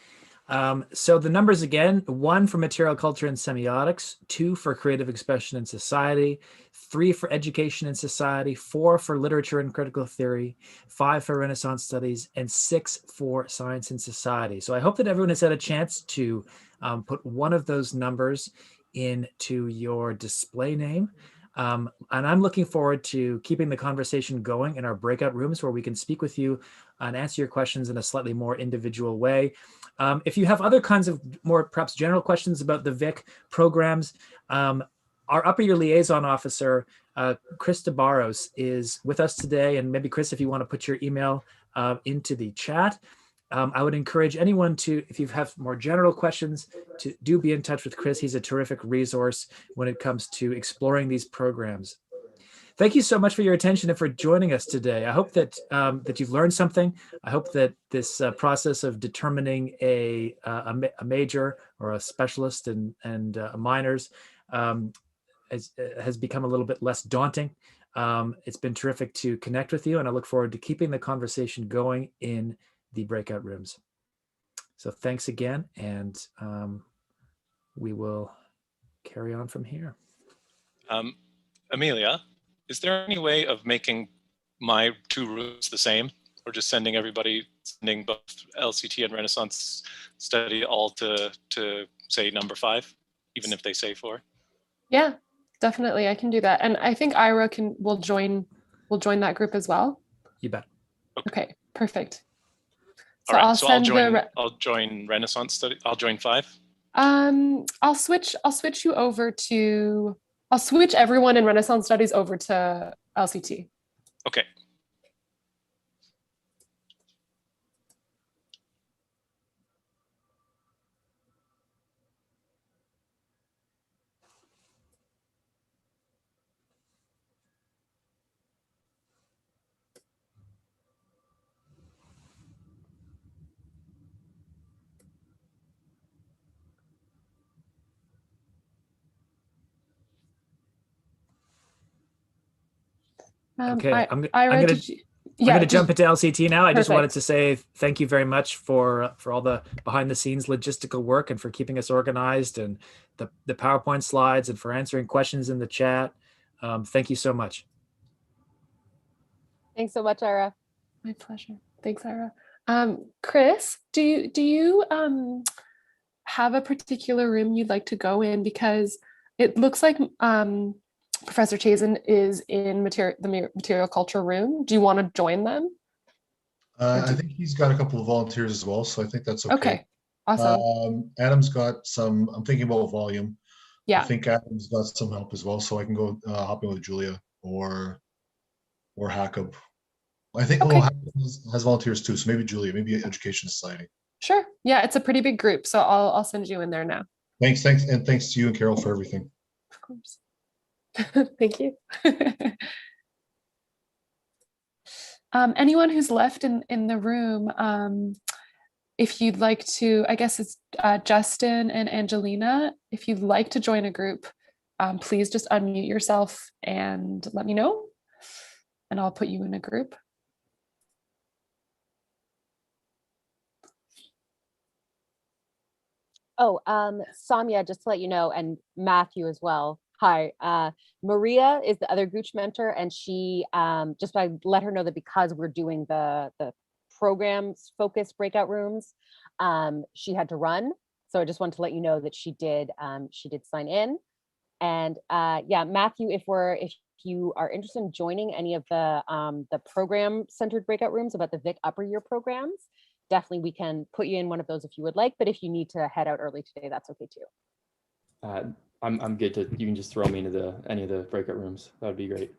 So the numbers again: 1 for material culture and semiotics, 2 for creative expression and society, 3 for education and society, 4 for literature and critical theory, 5 for Renaissance studies, and 6 for science and society. So I hope that everyone has had a chance to put one of those numbers into your display name. And I'm looking forward to keeping the conversation going in our breakout rooms, where we can speak with you and answer your questions in a slightly more individual way. If you have other kinds of more perhaps general questions about the Vic programs, our upper year liaison officer, Chris DeBarros, is with us today. And maybe Chris, if you want to put your email into the chat. I would encourage anyone to, if you have more general questions, to do be in touch with Chris. He's a terrific resource when it comes to exploring these programs. Thank you so much for your attention and for joining us today. I hope that that you've learned something. I hope that this process of determining a major or a specialist and minors has become a little bit less daunting. It's been terrific to connect with you, and I look forward to keeping the conversation going in the breakout rooms. So thanks again, and we will carry on from here. Amelia, is there any way of making my 2 rooms the same, or just sending both LCT and Renaissance study all to say number 5, even if they say 4? Yeah, definitely, I can do that. And I think Ira will join that group as well. You bet. Okay, perfect. So all right, I'll join Renaissance study. I'll join 5. I'll switch you over to, I'll switch everyone in Renaissance studies over to LCT. Okay. Okay, Ira, did you? I'm Yeah, going to jump into LCT now. I just wanted Perfect. to say thank you very much for all the behind the scenes logistical work and for keeping us organized and the PowerPoint slides and for answering questions in the chat. Thank you so much. Thanks so much, Ira. My pleasure. Thanks, Ira. Chris, do you have a particular room you'd like to go in? Because it looks like Professor Chazen is in the material culture room. Do you want to join them? I think he's got a couple of volunteers as well, so I think that's okay. Okay, awesome. Adam's got some, I'm thinking about volume. Yeah. I think Adam's got some help as well, so I can go hop in with Julia or Heko. I think Okay. Heko has volunteers too, so maybe Julia, maybe Education Society. Sure. Yeah, it's a pretty big group, so I'll send you in there now. Thanks, and thanks to you and Carol for everything. Of course. Thank you. Anyone who's left in the room, if you'd like to, I guess it's Justin and Angelina, if you'd like to join a group, please just unmute yourself and let me know, and I'll put you in a group. Oh, Samya, just to let you know, and Matthew as well. Hi, Maria is the other Gooch mentor, and she just I let her know that because we're doing the programs focused breakout rooms, she had to run. So I just wanted to let you know that she did sign in. And yeah, Matthew, if you are interested in joining any of the program centered breakout rooms about the Vic upper year programs, definitely we can put you in one of those if you would like, but if you need to head out early today, that's okay too. I'm good to, you can just throw me into any of the breakout rooms. That would be great.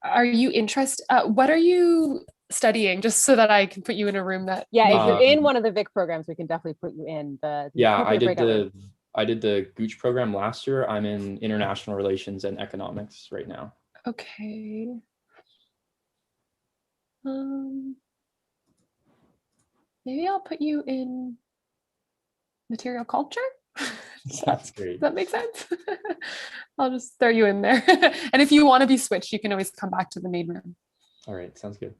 Are you interested? What are you studying? Just so that I can put you in a room that. Yeah, if you're in one of the Vic programs, we can definitely put you in the yeah, I did the Gooch program last year. I'm in international relations and economics right now. Okay. Maybe I'll put you in material culture. That's great. Does that make sense? I'll just throw you in there. And if you want to be switched, you can always come back to the main room. All right, sounds good.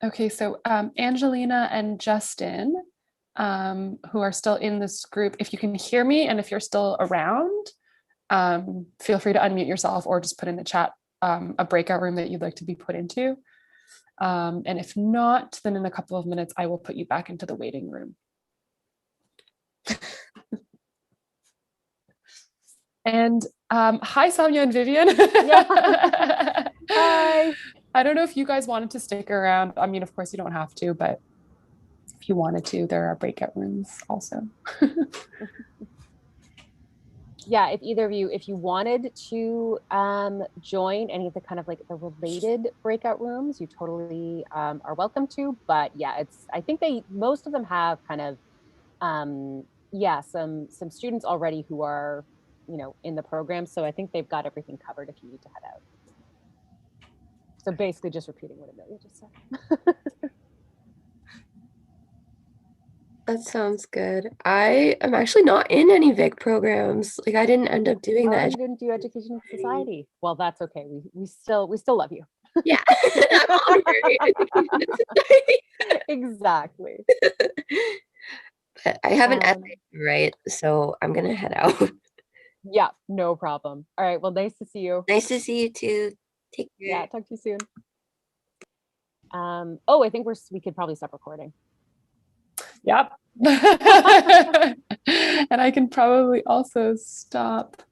Okay, so Angelina and Justin, who are still in this group, if you can hear me and if you're still around, feel free to unmute yourself or just put in the chat a breakout room that you'd like to be put into. And if not, then in a couple of minutes, I will put you back into the waiting room. And hi, Samya and Vivian. Yeah. Hi. I don't know if you guys wanted to stick around. I mean, of course, you don't have to, but if you wanted to, there are breakout rooms also. Yeah, if either of you, if you wanted to join any of the kind of like the related breakout rooms, you totally are welcome to. But yeah, I think most of them have kind of yeah, some students already who are, in the program. So I think they've got everything covered if you need to head out. So basically just repeating what Amelia just said. That sounds good. I am actually not in any Vic programs. Like I didn't end up doing that. You didn't do Education and Society. Well, that's okay. We still love you. Yeah. I'm honorary Education and Society. Exactly. But I have an essay to write, so I'm gonna head out. Yeah, no problem. All right. Well, nice to see you. Nice to see you too. Take care. Yeah, talk to you soon. Oh, I think we could probably stop recording. Yep. And I can probably also stop